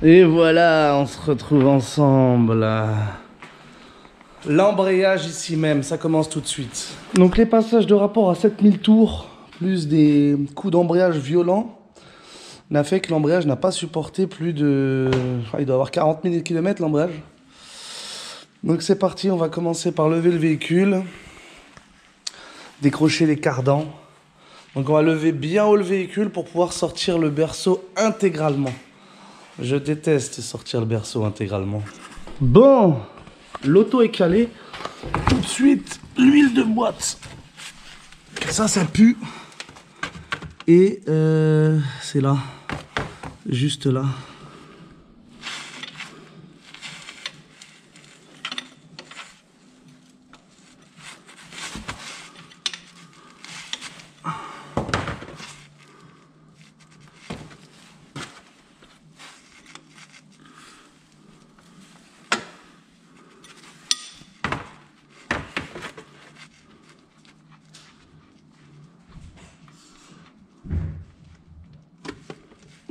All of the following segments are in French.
Et voilà, on se retrouve ensemble. L'embrayage ici même, ça commence tout de suite. Donc les passages de rapport à 7000 tours, plus des coups d'embrayage violents, n'a fait que l'embrayage n'a pas supporté plus de... Il doit avoir 40 000 km l'embrayage. Donc c'est parti, on va commencer par lever le véhicule, décrocher les cardans. Donc on va lever bien haut le véhicule pour pouvoir sortir le berceau intégralement. Je déteste sortir le berceau intégralement. Bon, l'auto est calée. Tout de suite, l'huile de boîte. Ça pue. Et c'est là. Juste là.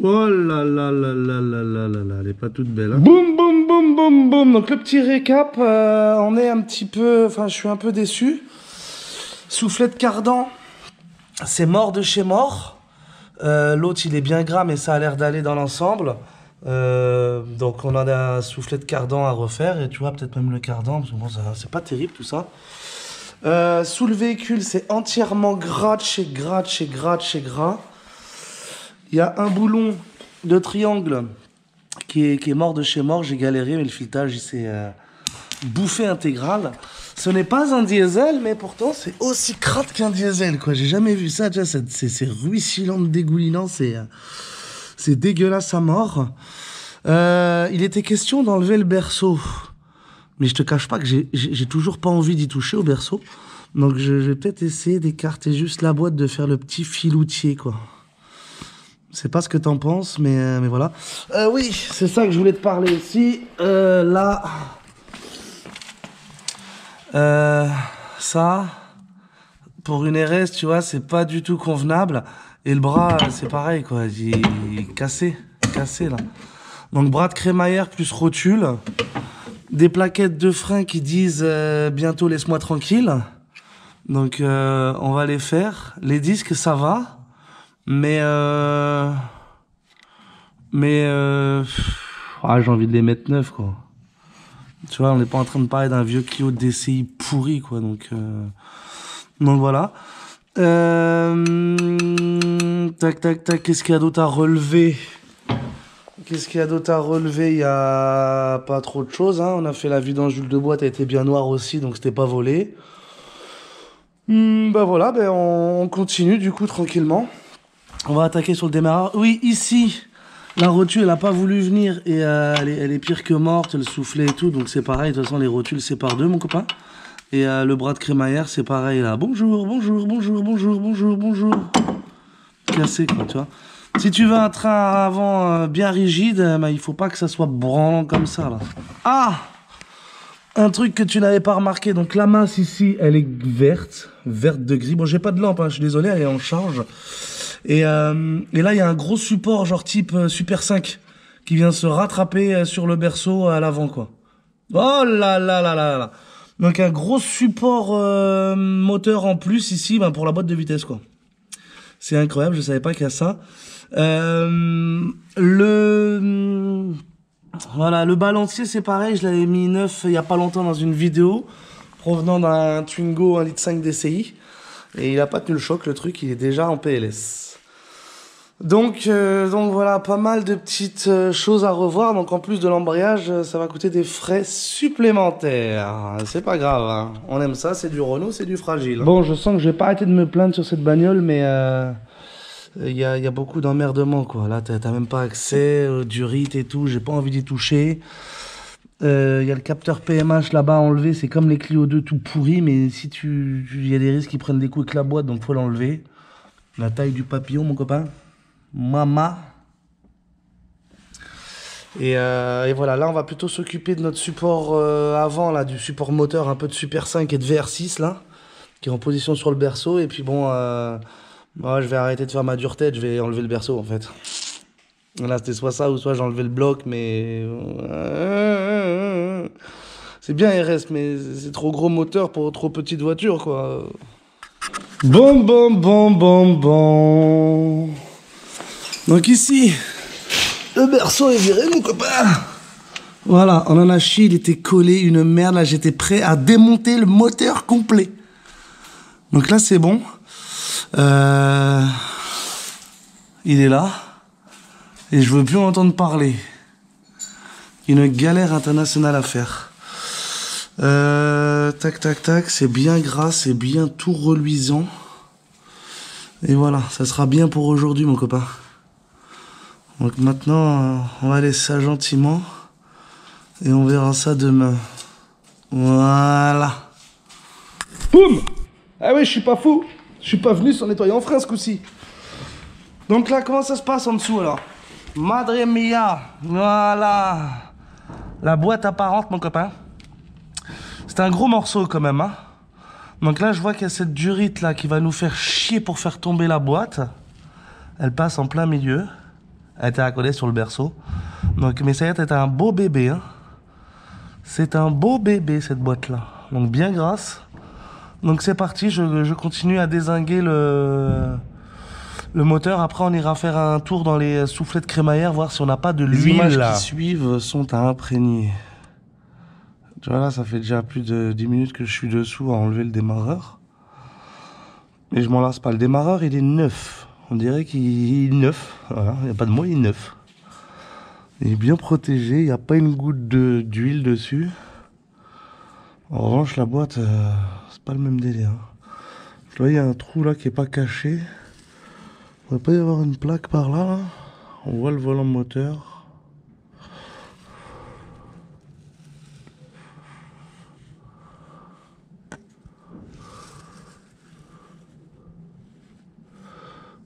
Oh là là là là là là là là, elle est pas toute belle. Hein. Boum boum boum boum boum. Donc le petit récap, on est un petit peu, enfin je suis un peu déçu. Soufflet de cardan, c'est mort de chez mort. L'autre il est bien gras mais ça a l'air d'aller dans l'ensemble. Donc on a un soufflet de cardan à refaire et tu vois peut-être même le cardan parce que bon c'est pas terrible tout ça. Sous le véhicule c'est entièrement gras de chez gras de chez gras de chez gras. Il y a un boulon de triangle qui est mort de chez mort. J'ai galéré, mais le filetage il s'est bouffé intégral. Ce n'est pas un diesel, mais pourtant c'est aussi crade qu'un diesel, quoi. J'ai jamais vu ça. Tu vois, c'est ruisselant, dégoulinant, c'est dégueulasse à mort. Il était question d'enlever le berceau, mais je te cache pas que j'ai toujours pas envie d'y toucher au berceau. Donc je vais peut-être essayer d'écarter juste la boîte, de faire le petit filoutier, quoi. Je sais pas ce que t'en penses, mais voilà. Oui, c'est ça que je voulais te parler aussi. Là, ça, pour une RS, tu vois, c'est pas du tout convenable. Et le bras, c'est pareil, quoi. Il est cassé là. Donc bras de crémaillère plus rotule. Des plaquettes de frein qui disent bientôt laisse-moi tranquille. Donc on va les faire. Les disques, ça va. Mais j'ai envie de les mettre neufs, quoi. Tu vois, on n'est pas en train de parler d'un vieux Clio DCI pourri, quoi. Donc voilà. Tac, tac, tac. Qu'est-ce qu'il y a d'autre à relever? Il y a pas trop de choses, hein. On a fait la vidange de boîte, elle était bien noire aussi, donc c'était pas volé. Bah voilà, on continue du coup tranquillement. On va attaquer sur le démarrage. Oui, ici, la rotule, elle a pas voulu venir et elle est pire que morte, le soufflet et tout. Donc c'est pareil, de toute façon, les rotules, c'est par deux, mon copain. Et le bras de crémaillère, c'est pareil, là. Bonjour, bonjour, bonjour, bonjour, bonjour, bonjour. Cassé, quoi, tu vois. Si tu veux un train à avant bien rigide, il faut pas que ça soit branlant comme ça, là. Ah! Un truc que tu n'avais pas remarqué, donc la masse ici, elle est verte de gris. Bon, j'ai pas de lampe, hein, je suis désolé, elle est en charge. Et là, il y a un gros support, genre type Super 5, qui vient se rattraper sur le berceau à l'avant, quoi. Oh là là là là là. Donc un gros support moteur en plus ici, pour la boîte de vitesse, quoi. C'est incroyable, je savais pas qu'il y a ça. Voilà, le balancier, c'est pareil, je l'avais mis neuf il y a pas longtemps dans une vidéo, provenant d'un Twingo 1,5 litre DCI. Et il a pas tenu le choc, le truc, il est déjà en PLS. Donc voilà, pas mal de petites choses à revoir. Donc en plus de l'embrayage, ça va coûter des frais supplémentaires. C'est pas grave, hein. On aime ça, c'est du Renault, c'est du fragile. Bon, je sens que je vais pas arrêter de me plaindre sur cette bagnole, mais il y a beaucoup d'emmerdements, quoi. Là, t'as même pas accès, du RIT et tout, j'ai pas envie d'y toucher. Il y a le capteur PMH là-bas enlevé, c'est comme les Clio 2 tout pourri, mais si il y a des risques qu'ils prennent des coups avec la boîte, donc faut l'enlever. La taille du papillon, mon copain. Mama. Et voilà, là on va plutôt s'occuper de notre support avant, là, du support moteur, un peu de Super 5 et de VR6 là, qui est en position sur le berceau. Et puis bon, je vais arrêter de faire ma dure tête, je vais enlever le berceau en fait. Là, c'était soit ça ou soit j'enlevais le bloc, mais... C'est bien RS, mais c'est trop gros moteur pour trop petite voiture, quoi. Bon. Donc ici, le berceau est viré, mon copain. Voilà, on en a chié, il était collé, une merde. Là, j'étais prêt à démonter le moteur complet. Donc là, c'est bon. Il est là. Et je veux plus en entendre parler. Une galère internationale à faire. Tac. C'est bien gras, c'est bien tout reluisant. Et voilà, ça sera bien pour aujourd'hui, mon copain. Donc maintenant, on va laisser ça gentiment. Et on verra ça demain. Voilà. Boum! Ah oui, je suis pas fou. Je suis pas venu sans nettoyer en frein ce coup-ci. Donc là, comment ça se passe en dessous alors? Madre mia. Voilà. La boîte apparente, mon copain. C'est un gros morceau quand même, hein. Donc là, je vois qu'il y a cette durite là qui va nous faire chier pour faire tomber la boîte. Elle passe en plein milieu. Elle était accolée sur le berceau. Donc, mais ça y est, c'est un beau bébé, hein. C'est un beau bébé cette boîte là. Donc bien grasse. Donc c'est parti, je continue à dézinguer le moteur. Après on ira faire un tour dans les soufflets de crémaillère, voir si on n'a pas de l'huile. Les images qui suivent sont à imprégner. Tu vois là, ça fait déjà plus de 10 minutes que je suis dessous à enlever le démarreur. Mais je m'en lasse pas. Le démarreur il est neuf. On dirait qu'il est neuf. Voilà, il n'y a pas de mot, il est neuf. Il est bien protégé, il n'y a pas une goutte d'huile dessus. En revanche, la boîte, c'est pas le même délire. Tu vois, il y a un trou là qui est pas caché. Il ne devrait pas y avoir une plaque par là, là. On voit le volant moteur.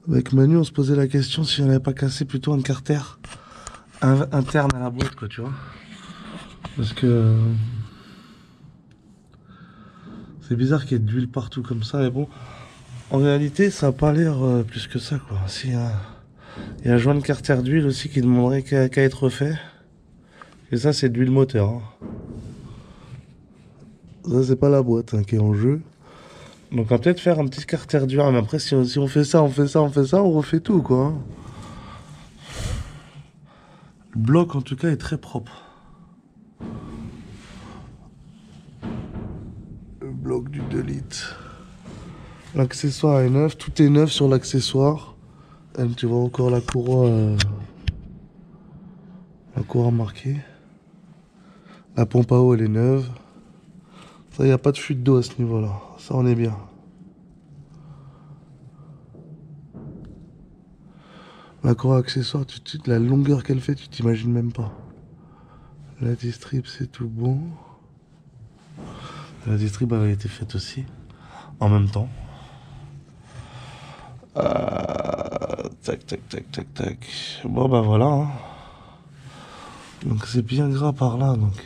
Avec Manu, on se posait la question si on n'avait pas cassé plutôt un carter interne à la boîte, quoi, tu vois. Parce que c'est bizarre qu'il y ait de l'huile partout comme ça, mais bon, en réalité, ça n'a pas l'air plus que ça, quoi. Si, il y a un joint de carter d'huile aussi qui demanderait qu'à être fait. Et ça, c'est de l'huile moteur. Hein. Ça, c'est pas la boîte hein, qui est en jeu. Donc, on va peut-être faire un petit carter d'huile. Mais après, si on fait ça, on refait tout, quoi. Hein. Le bloc, en tout cas, est très propre. Le bloc du 2 litres. L'accessoire est neuf. Tout est neuf sur l'accessoire. Tu vois encore la courroie marquée. La pompe à eau, elle est neuve. Ça, il n'y a pas de fuite d'eau à ce niveau-là. Ça, on est bien. La courroie accessoire, la longueur qu'elle fait, tu t'imagines même pas. La distrib, c'est tout bon. La distrib avait été faite aussi. En même temps. Tac. Bon, bah voilà. Hein. Donc, c'est bien gras par là. Donc,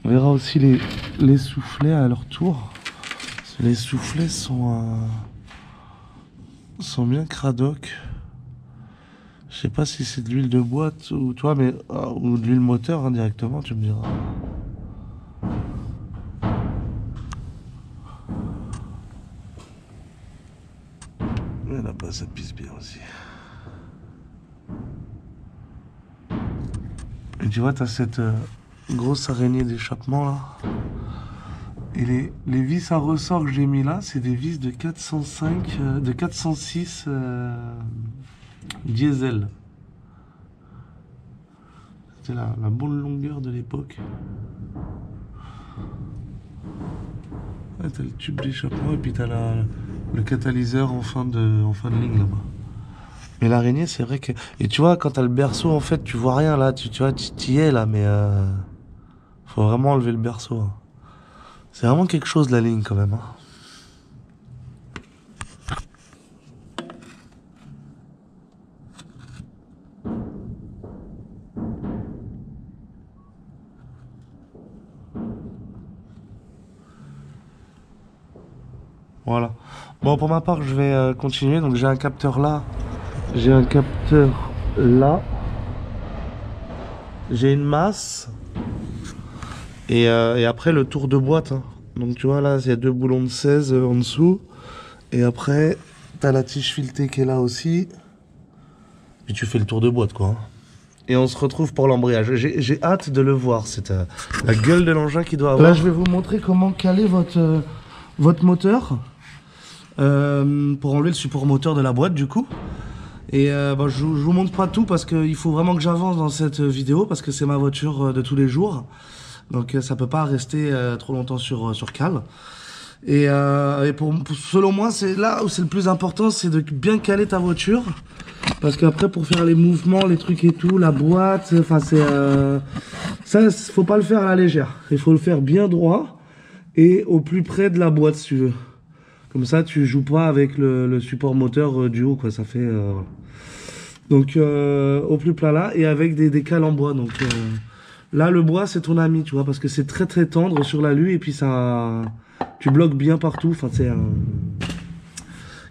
on verra aussi les soufflets à leur tour. Les soufflets sont bien cradoc. Je sais pas si c'est de l'huile de boîte ou toi, mais ou de l'huile moteur hein, directement, tu me diras. Et là-bas, ça pisse bien aussi. Et tu vois, t'as cette grosse araignée d'échappement là. Et les vis à ressort que j'ai mis là, c'est des vis de 406 diesel. C'était la bonne longueur de l'époque. Ouais, t'as le tube d'échappement et puis t'as le catalyseur en fin de ligne là-bas. Mais l'araignée, c'est vrai que... Et tu vois, quand t'as le berceau, en fait, tu vois rien là. Tu vois, tu y es là, mais... faut vraiment enlever le berceau. Hein. C'est vraiment quelque chose la ligne quand même. Hein. Voilà. Bon, pour ma part, je vais continuer. Donc j'ai un capteur là J'ai un capteur là. J'ai une masse. Et après le tour de boîte. Hein. Donc tu vois là, il y a 2 boulons de 16 en dessous. Et après, t'as la tige filetée qui est là aussi. Et tu fais le tour de boîte quoi. Et on se retrouve pour l'embrayage. J'ai hâte de le voir. C'est la gueule de l'engin qu'il doit avoir. Là, je vais vous montrer comment caler votre moteur. Pour enlever le support moteur de la boîte du coup. Et bon, je vous montre pas tout parce qu'il faut vraiment que j'avance dans cette vidéo parce que c'est ma voiture de tous les jours. Donc ça peut pas rester trop longtemps sur cale. Et selon moi, c'est là où c'est le plus important, c'est de bien caler ta voiture. Parce qu'après, pour faire les mouvements, les trucs et tout, la boîte, enfin c'est... ça, faut pas le faire à la légère. Il faut le faire bien droit et au plus près de la boîte, si tu veux. Comme ça, tu joues pas avec le support moteur du haut, quoi. Ça fait... voilà. Donc, au plus plat là, et avec des cales en bois. Donc, là, le bois, c'est ton ami, tu vois, parce que c'est très très tendre sur l'alu, et puis ça... Tu bloques bien partout. Enfin, c'est un...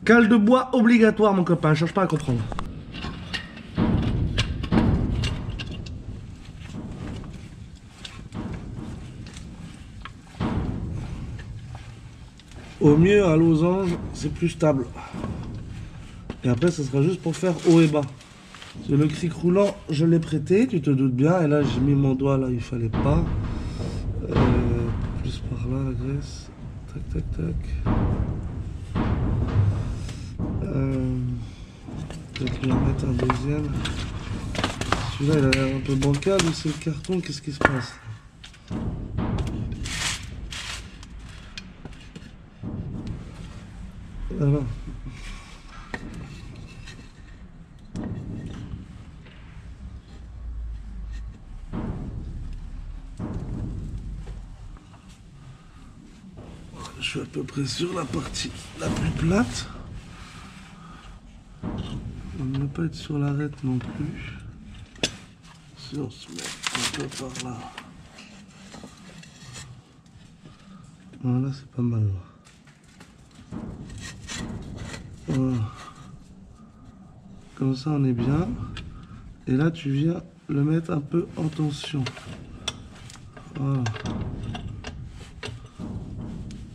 Cale de bois obligatoire, mon copain. Cherche pas à comprendre. Au mieux, un losange, c'est plus stable. Et après, ça sera juste pour faire haut et bas. Le cric roulant, je l'ai prêté, tu te doutes bien. Et là, j'ai mis mon doigt là, il fallait pas. Plus par là, la graisse. Tac, tac, tac. Peut-être lui en mettre un deuxième. Celui-là, il a l'air un peu bancal, mais c'est le carton, qu'est-ce qui se passe? Voilà. Je suis à peu près sur la partie la plus plate. On ne veut pas être sur l'arête non plus. Si on se met un peu par là. Voilà, c'est pas mal. Voilà. Comme ça on est bien. Et là tu viens le mettre un peu en tension. Voilà.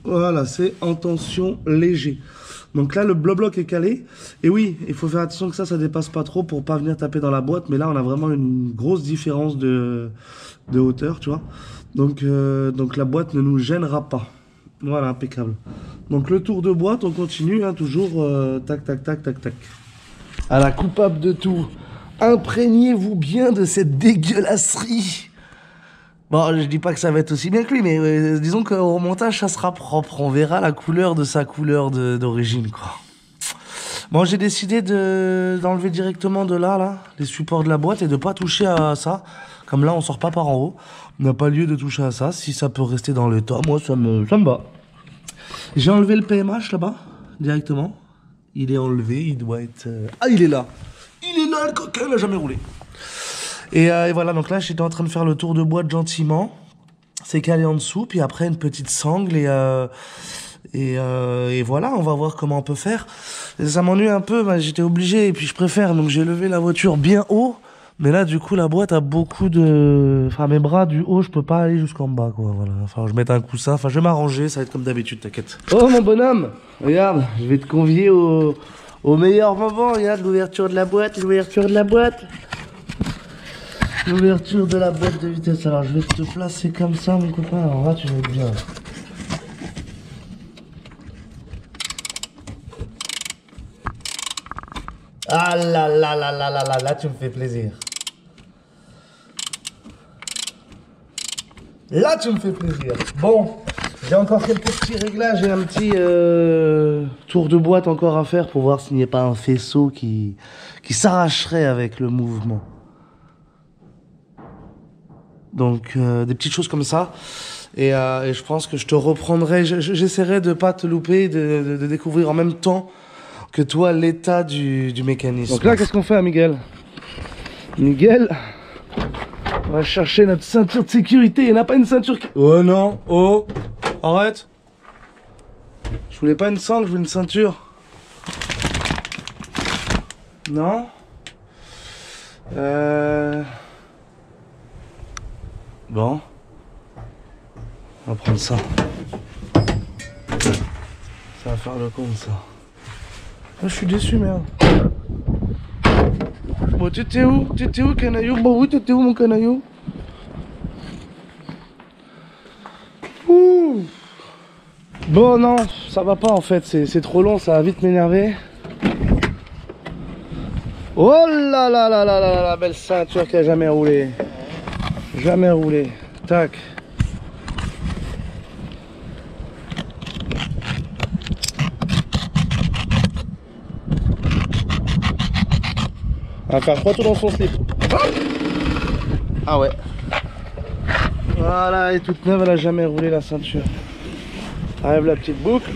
Voilà, c'est en tension léger. Donc là le bloc est calé. Et oui, il faut faire attention que ça dépasse pas trop pour pas venir taper dans la boîte. Mais là on a vraiment une grosse différence de hauteur, tu vois. Donc la boîte ne nous gênera pas. Voilà, impeccable. Donc le tour de boîte, on continue, hein, toujours tac, tac, tac, tac, tac. À la coupable de tout, imprégnez-vous bien de cette dégueulasserie. Bon, je dis pas que ça va être aussi bien que lui, mais disons qu'au remontage, ça sera propre. On verra la couleur de sa couleur d'origine, quoi. Bon, j'ai décidé d'enlever directement de là, les supports de la boîte et de pas toucher à ça. Comme là, on sort pas par en haut. On n'a pas lieu de toucher à ça. Si ça peut rester dans le tas, moi, ça me va. J'ai enlevé le PMH là-bas, directement. Il est enlevé, il doit être... Ah, il est là. Il est là, le coquin, il n'a jamais roulé. Et voilà, donc là, j'étais en train de faire le tour de boîte gentiment. C'est calé en dessous, puis après, une petite sangle et voilà, on va voir comment on peut faire. Et ça m'ennuie un peu, bah, j'étais obligé, et puis je préfère. Donc j'ai levé la voiture bien haut. Mais là, du coup, la boîte a beaucoup de... Enfin, mes bras du haut, je peux pas aller jusqu'en bas, quoi. Voilà. Enfin, je vais mettre un coussin. Enfin, je vais m'arranger. Ça va être comme d'habitude, t'inquiète. Oh, mon bonhomme, regarde, je vais te convier au meilleur moment. Regarde l'ouverture de la boîte, l'ouverture de la boîte. L'ouverture de la boîte de vitesse. Alors, je vais te placer comme ça, mon copain. Alors là, tu vas être bien. Ah là là là là là là, là, tu me fais plaisir. Là, tu me fais plaisir. Bon, j'ai encore quelques petits réglages et un petit tour de boîte encore à faire pour voir s'il n'y a pas un faisceau qui s'arracherait avec le mouvement. Donc, des petites choses comme ça. Et je pense que je te reprendrai. J'essaierai de ne pas te louper, de découvrir en même temps que toi l'état du mécanisme. Donc là, qu'est-ce qu'on fait, Miguel? Miguel, on va chercher notre ceinture de sécurité. Il n'y en a pas une ceinture qui... Oh non, oh, arrête. Je voulais pas une sangle, je voulais une ceinture. Non. Bon. On va prendre ça. Ça va faire le compte, ça. Ah, je suis déçu, merde. Bon, t'étais où? T'étais où, canaillou? Bon, oui, t'étais où, mon canaillou? Ouh. Bon, non, ça va pas, en fait. C'est trop long, ça va vite m'énerver. Oh là là là là là, la belle ceinture qui a jamais roulé. Jamais roulé. Tac. On va faire 3 tours dans son slip. Ah ouais. Voilà, elle est toute neuve, elle a jamais roulé la ceinture. Arrive la petite boucle.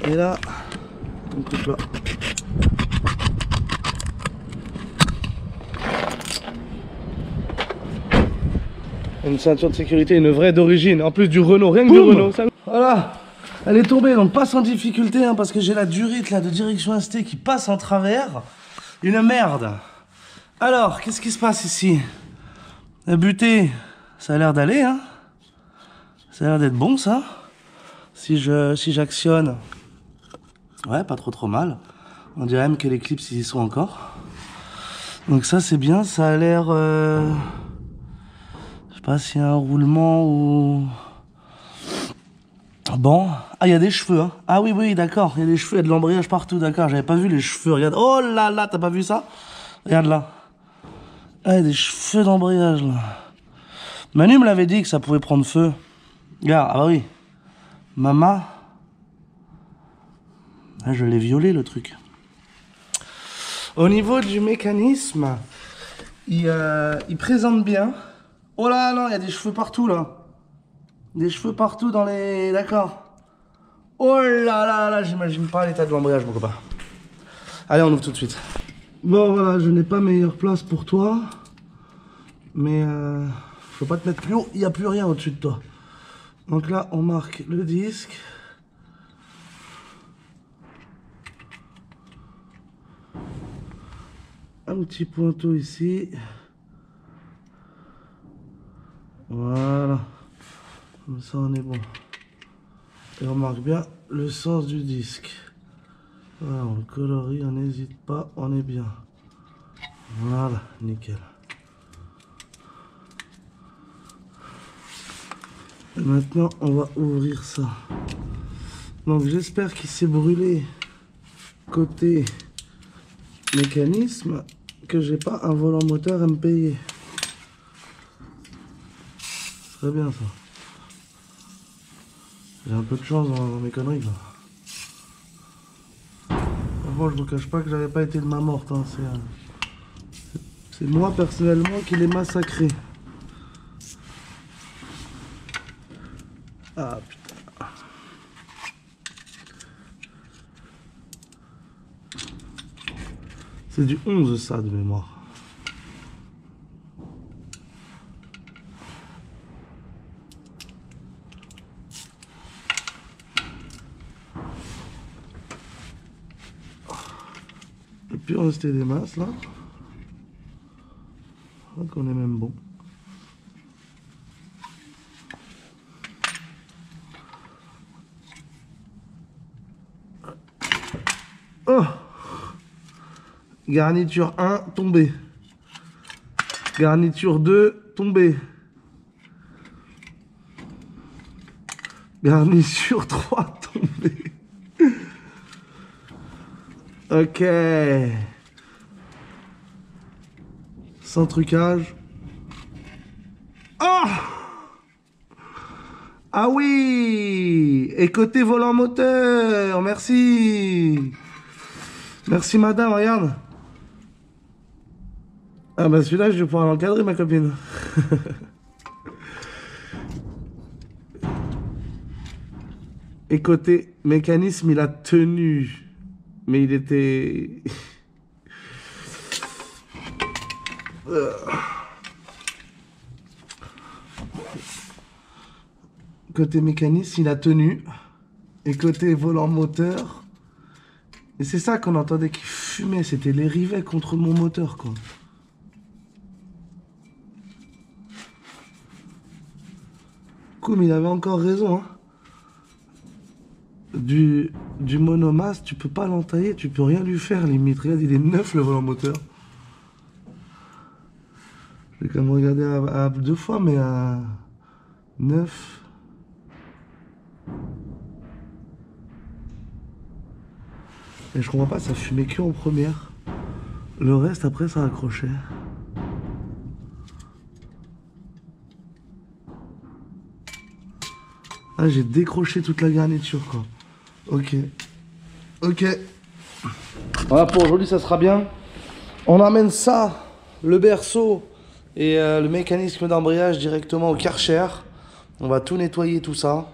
Et là, on coupe là. Une ceinture de sécurité, une vraie d'origine, en plus du Renault, rien que du Renault. Ça... Voilà, elle est tombée, donc pas sans difficulté, hein, parce que j'ai la durite là de direction ST qui passe en travers. Une merde. Alors, qu'est-ce qui se passe ici? La butée, ça a l'air d'aller, hein. Ça a l'air d'être bon, ça. Si j'actionne, ouais, pas trop mal. On dirait même que les clips ils y sont encore. Donc ça c'est bien, ça a l'air... Je sais pas s'il y a un roulement ou... Bon, ah il y a des cheveux, hein. Ah oui, d'accord, il y a des cheveux, il y a de l'embrayage partout, d'accord, j'avais pas vu les cheveux, regarde. Oh là là, t'as pas vu ça? Regarde là. Ah, il y a des cheveux d'embrayage là. Manu me l'avait dit que ça pouvait prendre feu. Regarde, ah bah oui. Mama. Ah, je l'ai violé le truc. Au niveau du mécanisme, il présente bien. Oh là, non, il y a des cheveux partout là. Des cheveux partout dans les... D'accord. Oh là là là, j'imagine pas l'état de l'embrayage, mon copain. Allez, on ouvre tout de suite. Bon, voilà, je n'ai pas meilleure place pour toi. Mais faut pas te mettre plus haut, il n'y a plus rien au-dessus de toi. Donc là, on marque le disque. Un petit pointeau ici. Voilà. Comme ça, on est bon. Et on marque bien le sens du disque. Voilà, on le colorie, on n'hésite pas, on est bien. Voilà, nickel. Et maintenant, on va ouvrir ça. Donc, j'espère qu'il s'est brûlé côté mécanisme, que j'ai pas un volant moteur à me payer. Ce serait bien ça. J'ai un peu de chance dans mes conneries là. Bon, je vous cache pas que j'avais pas été de ma morte, hein. C'est moi personnellement qui l'ai massacré. Ah putain. C'est du 11 ça de mémoire. Et puis on restait des masses là. Donc on est même bon. Oh! Garniture 1, tombée. Garniture 2, tombée. Garniture 3, tombée. Ok. Sans trucage. Ah! Ah oui! Et côté volant moteur, merci! Merci madame, regarde. Ah bah celui-là, je vais pouvoir l'encadrer, ma copine. Et côté mécanisme, il a tenu. Mais il était... côté mécanisme, il a tenu. Et côté volant moteur. Et c'est ça qu'on entendait qui fumait. C'était les rivets contre mon moteur, quoi. Cool, mais il avait encore raison, hein. Du monomasse, tu peux pas l'entailler, tu peux rien lui faire, limite. Regarde, il est neuf, le volant moteur. J'ai quand même regardé à 2 fois, mais à 9. Et je comprends pas, ça fumait que en première. Le reste, après, ça accrochait. Ah, j'ai décroché toute la garniture, quoi. Ok. Ok. Voilà, pour aujourd'hui, ça sera bien. On emmène ça, le berceau et le mécanisme d'embrayage directement au Karcher. On va tout nettoyer, tout ça.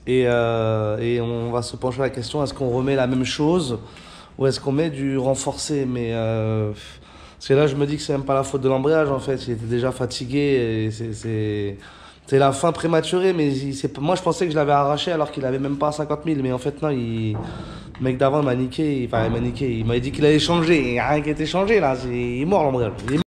Et on va se pencher à la question, est-ce qu'on remet la même chose ou est-ce qu'on met du renforcé? Mais parce que là, je me dis que c'est même pas la faute de l'embrayage, en fait. Il était déjà fatigué. C'est la fin prématurée, mais moi, je pensais que je l'avais arraché alors qu'il avait même pas 50 000. Mais en fait, non, le mec d'avant m'a niqué. Enfin, il m'a niqué. Il m'a dit qu'il allait changer. Il n'y a rien qui a été changé, là. Il est mort, l'embrayage.